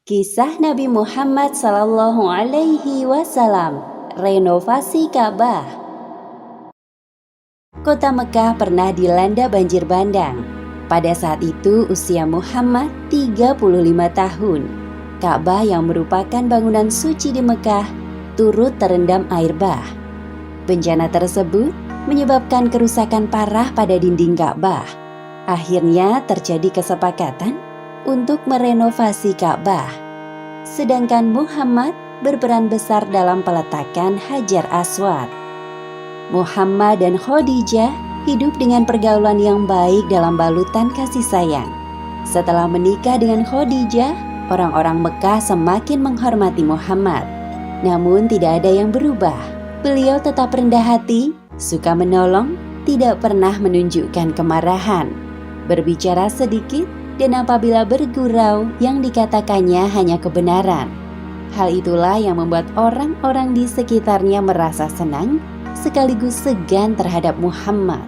Kisah Nabi Muhammad Sallallahu Alaihi Wasallam, renovasi Ka'bah. Kota Mekah pernah dilanda banjir bandang. Pada saat itu usia Muhammad 35 tahun. Ka'bah yang merupakan bangunan suci di Mekah turut terendam air bah. Bencana tersebut menyebabkan kerusakan parah pada dinding Ka'bah. Akhirnya terjadi kesepakatan untuk merenovasi Ka'bah. Sedangkan Muhammad berperan besar dalam peletakan Hajar Aswad. Muhammad dan Khadijah hidup dengan pergaulan yang baik dalam balutan kasih sayang. Setelah menikah dengan Khadijah, orang-orang Mekah semakin menghormati Muhammad. Namun tidak ada yang berubah. Beliau tetap rendah hati, suka menolong, tidak pernah menunjukkan kemarahan. Berbicara sedikit, dan apabila bergurau yang dikatakannya hanya kebenaran. Hal itulah yang membuat orang-orang di sekitarnya merasa senang sekaligus segan terhadap Muhammad.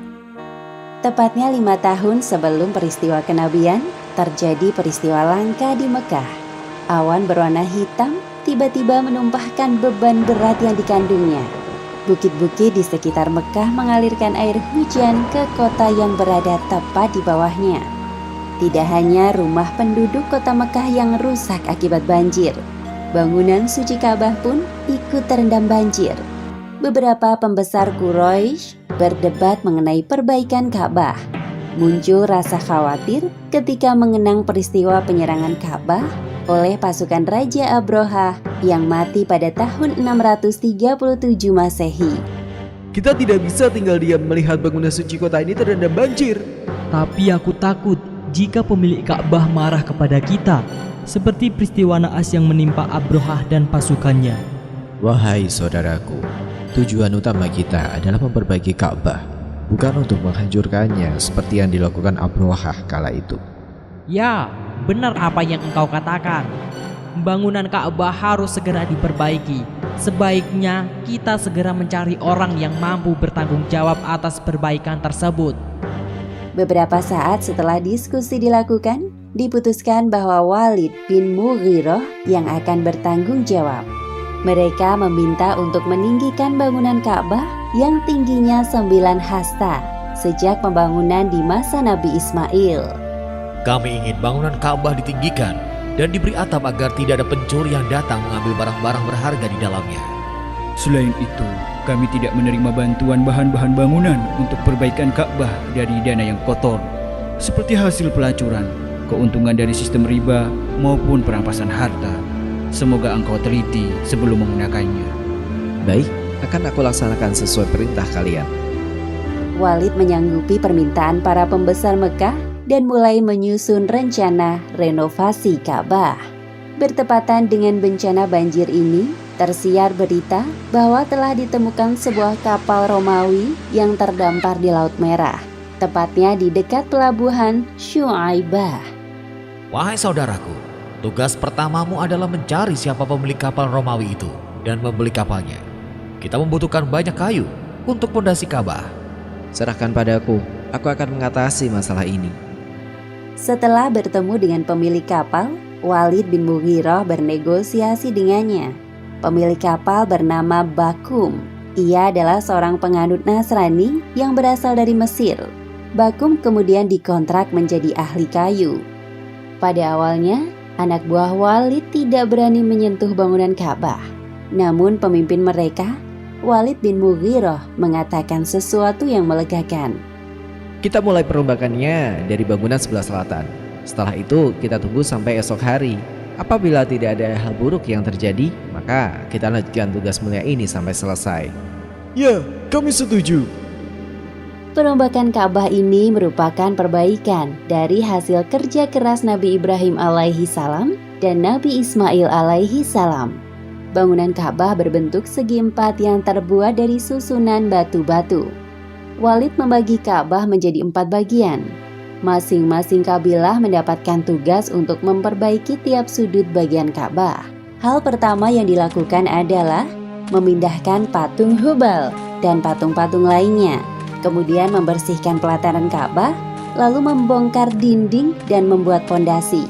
Tepatnya 5 tahun sebelum peristiwa kenabian, terjadi peristiwa langka di Mekah. Awan berwarna hitam tiba-tiba menumpahkan beban berat yang dikandungnya. Bukit-bukit di sekitar Mekah mengalirkan air hujan ke kota yang berada tepat di bawahnya. Tidak hanya rumah penduduk kota Mekah yang rusak akibat banjir, bangunan suci Ka'bah pun ikut terendam banjir. Beberapa pembesar Quraisy berdebat mengenai perbaikan Ka'bah. Muncul rasa khawatir ketika mengenang peristiwa penyerangan Ka'bah oleh pasukan Raja Abraha yang mati pada tahun 637 Masehi. Kita tidak bisa tinggal diam melihat bangunan suci kota ini terendam banjir. Tapi aku takut jika pemilik Ka'bah marah kepada kita, seperti peristiwa naas yang menimpa Abraha dan pasukannya. Wahai saudaraku, tujuan utama kita adalah memperbaiki Ka'bah, bukan untuk menghancurkannya seperti yang dilakukan Abraha kala itu. Ya, benar apa yang engkau katakan. Bangunan Ka'bah harus segera diperbaiki. Sebaiknya kita segera mencari orang yang mampu bertanggung jawab atas perbaikan tersebut. Beberapa saat setelah diskusi dilakukan, diputuskan bahwa Walid bin Mughirah yang akan bertanggung jawab. Mereka meminta untuk meninggikan bangunan Ka'bah yang tingginya 9 hasta sejak pembangunan di masa Nabi Ismail. Kami ingin bangunan Ka'bah ditinggikan dan diberi atap agar tidak ada pencuri yang datang mengambil barang-barang berharga di dalamnya. Selain itu, kami tidak menerima bantuan bahan-bahan bangunan untuk perbaikan Ka'bah dari dana yang kotor, seperti hasil pelacuran, keuntungan dari sistem riba, maupun perampasan harta. Semoga engkau teliti sebelum menggunakannya. Baik, akan aku laksanakan sesuai perintah kalian. Walid menyanggupi permintaan para pembesar Mekah dan mulai menyusun rencana renovasi Ka'bah. Bertepatan dengan bencana banjir ini, tersiar berita bahwa telah ditemukan sebuah kapal Romawi yang terdampar di Laut Merah, tepatnya di dekat pelabuhan Syuaibah. Wahai saudaraku, tugas pertamamu adalah mencari siapa pemilik kapal Romawi itu dan membeli kapalnya. Kita membutuhkan banyak kayu untuk fondasi Ka'bah. Serahkan padaku, aku akan mengatasi masalah ini. Setelah bertemu dengan pemilik kapal, Walid bin Mughirah bernegosiasi dengannya. Pemilik kapal bernama Bakum. Ia adalah seorang penganut Nasrani yang berasal dari Mesir. Bakum kemudian dikontrak menjadi ahli kayu. Pada awalnya, anak buah Walid tidak berani menyentuh bangunan Ka'bah. Namun pemimpin mereka, Walid bin Mughirah, mengatakan sesuatu yang melegakan. Kita mulai perombakannya dari bangunan sebelah selatan. Setelah itu kita tunggu sampai esok hari. Apabila tidak ada hal buruk yang terjadi, maka kita lanjutkan tugas mulia ini sampai selesai. Ya, kami setuju. Perombakan Ka'bah ini merupakan perbaikan dari hasil kerja keras Nabi Ibrahim alaihi salam dan Nabi Ismail alaihi salam. Bangunan Ka'bah berbentuk segi empat yang terbuat dari susunan batu-batu. Walid membagi Ka'bah menjadi 4 bagian. Masing-masing kabilah mendapatkan tugas untuk memperbaiki tiap sudut bagian Ka'bah. Hal pertama yang dilakukan adalah memindahkan patung Hubal dan patung-patung lainnya, kemudian membersihkan pelataran Ka'bah, lalu membongkar dinding dan membuat pondasi.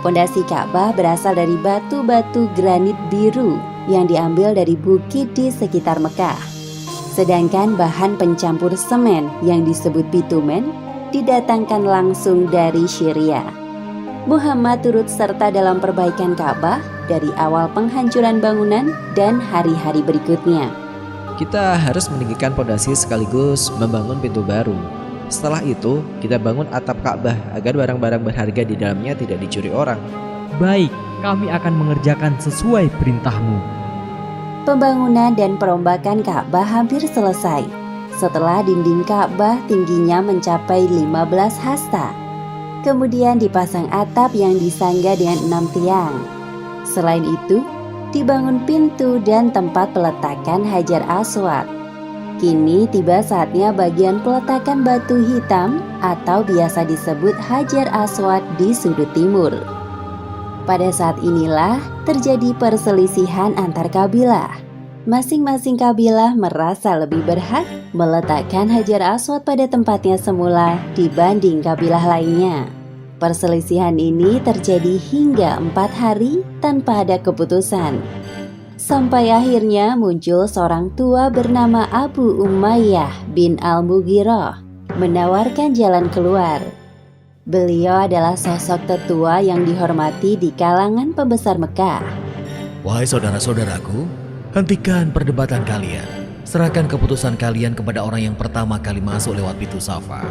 Pondasi Ka'bah berasal dari batu-batu granit biru yang diambil dari bukit di sekitar Mekah. Sedangkan bahan pencampur semen yang disebut bitumen didatangkan langsung dari Syria. Muhammad turut serta dalam perbaikan Ka'bah dari awal penghancuran bangunan dan hari-hari berikutnya. Kita harus meninggikan pondasi sekaligus membangun pintu baru. Setelah itu, kita bangun atap Ka'bah agar barang-barang berharga di dalamnya tidak dicuri orang. Baik, kami akan mengerjakan sesuai perintahmu. Pembangunan dan perombakan Ka'bah hampir selesai. Setelah dinding Ka'bah tingginya mencapai 15 hasta. Kemudian dipasang atap yang disangga dengan 6 tiang. Selain itu, dibangun pintu dan tempat peletakan Hajar Aswad. Kini tiba saatnya bagian peletakan batu hitam atau biasa disebut Hajar Aswad di sudut timur. Pada saat inilah terjadi perselisihan antar kabilah. Masing-masing kabilah merasa lebih berhak meletakkan Hajar Aswad pada tempatnya semula dibanding kabilah lainnya. Perselisihan ini terjadi hingga 4 hari tanpa ada keputusan. Sampai akhirnya muncul seorang tua bernama Abu Umayyah bin Al-Mughirah menawarkan jalan keluar. Beliau adalah sosok tetua yang dihormati di kalangan pembesar Mekah. Wahai saudara-saudaraku, hentikan perdebatan kalian. Serahkan keputusan kalian kepada orang yang pertama kali masuk lewat pintu Safa.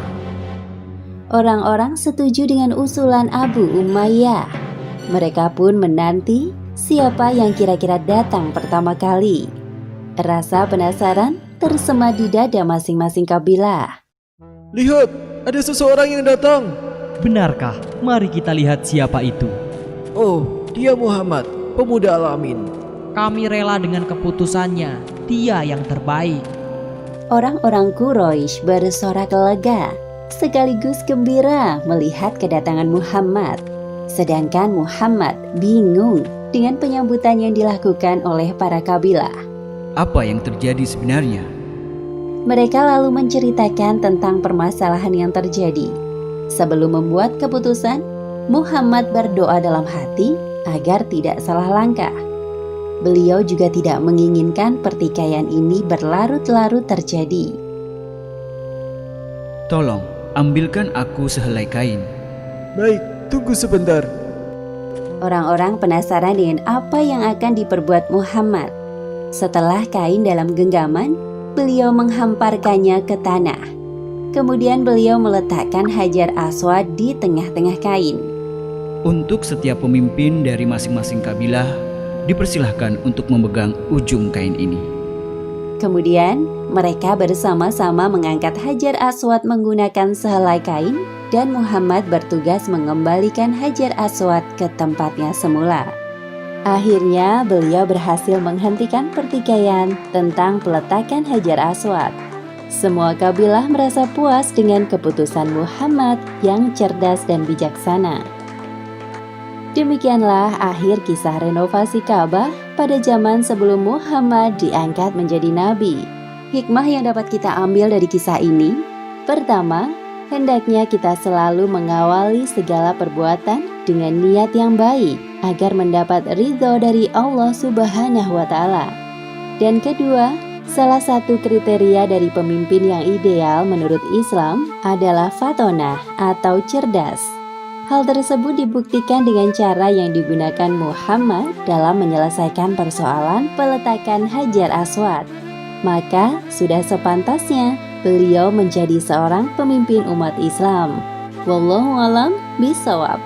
Orang-orang setuju dengan usulan Abu Umayyah. Mereka pun menanti siapa yang kira-kira datang pertama kali. Rasa penasaran tersemat di dada masing-masing kabilah. Lihat, ada seseorang yang datang. Benarkah? Mari kita lihat siapa itu. Oh, dia Muhammad, pemuda Al-Amin. Kami rela dengan keputusannya. Dia yang terbaik. Orang-orang Quraisy bersorak lega, sekaligus gembira melihat kedatangan Muhammad. Sedangkan Muhammad bingung dengan penyambutan yang dilakukan oleh para kabilah. Apa yang terjadi sebenarnya? Mereka lalu menceritakan tentang permasalahan yang terjadi. Sebelum membuat keputusan, Muhammad berdoa dalam hati agar tidak salah langkah. Beliau juga tidak menginginkan pertikaian ini berlarut-larut terjadi. Tolong, ambilkan aku sehelai kain. Baik, tunggu sebentar. Orang-orang penasaran dengan apa yang akan diperbuat Muhammad. Setelah kain dalam genggaman, beliau menghamparkannya ke tanah. Kemudian beliau meletakkan Hajar Aswad di tengah-tengah kain. Untuk setiap pemimpin dari masing-masing kabilah, dipersilahkan untuk memegang ujung kain ini. Kemudian, mereka bersama-sama mengangkat Hajar Aswad menggunakan sehelai kain dan Muhammad bertugas mengembalikan Hajar Aswad ke tempatnya semula. Akhirnya, beliau berhasil menghentikan pertikaian tentang peletakan Hajar Aswad. Semua kabilah merasa puas dengan keputusan Muhammad yang cerdas dan bijaksana. Demikianlah akhir kisah renovasi Ka'bah pada zaman sebelum Muhammad diangkat menjadi nabi. Hikmah yang dapat kita ambil dari kisah ini, pertama, hendaknya kita selalu mengawali segala perbuatan dengan niat yang baik agar mendapat ridho dari Allah Subhanahu wa Ta'ala. Dan kedua, salah satu kriteria dari pemimpin yang ideal menurut Islam adalah fatonah atau cerdas. Hal tersebut dibuktikan dengan cara yang digunakan Muhammad dalam menyelesaikan persoalan peletakan Hajar Aswad. Maka sudah sepantasnya beliau menjadi seorang pemimpin umat Islam. Wallahu a'lam bishawab.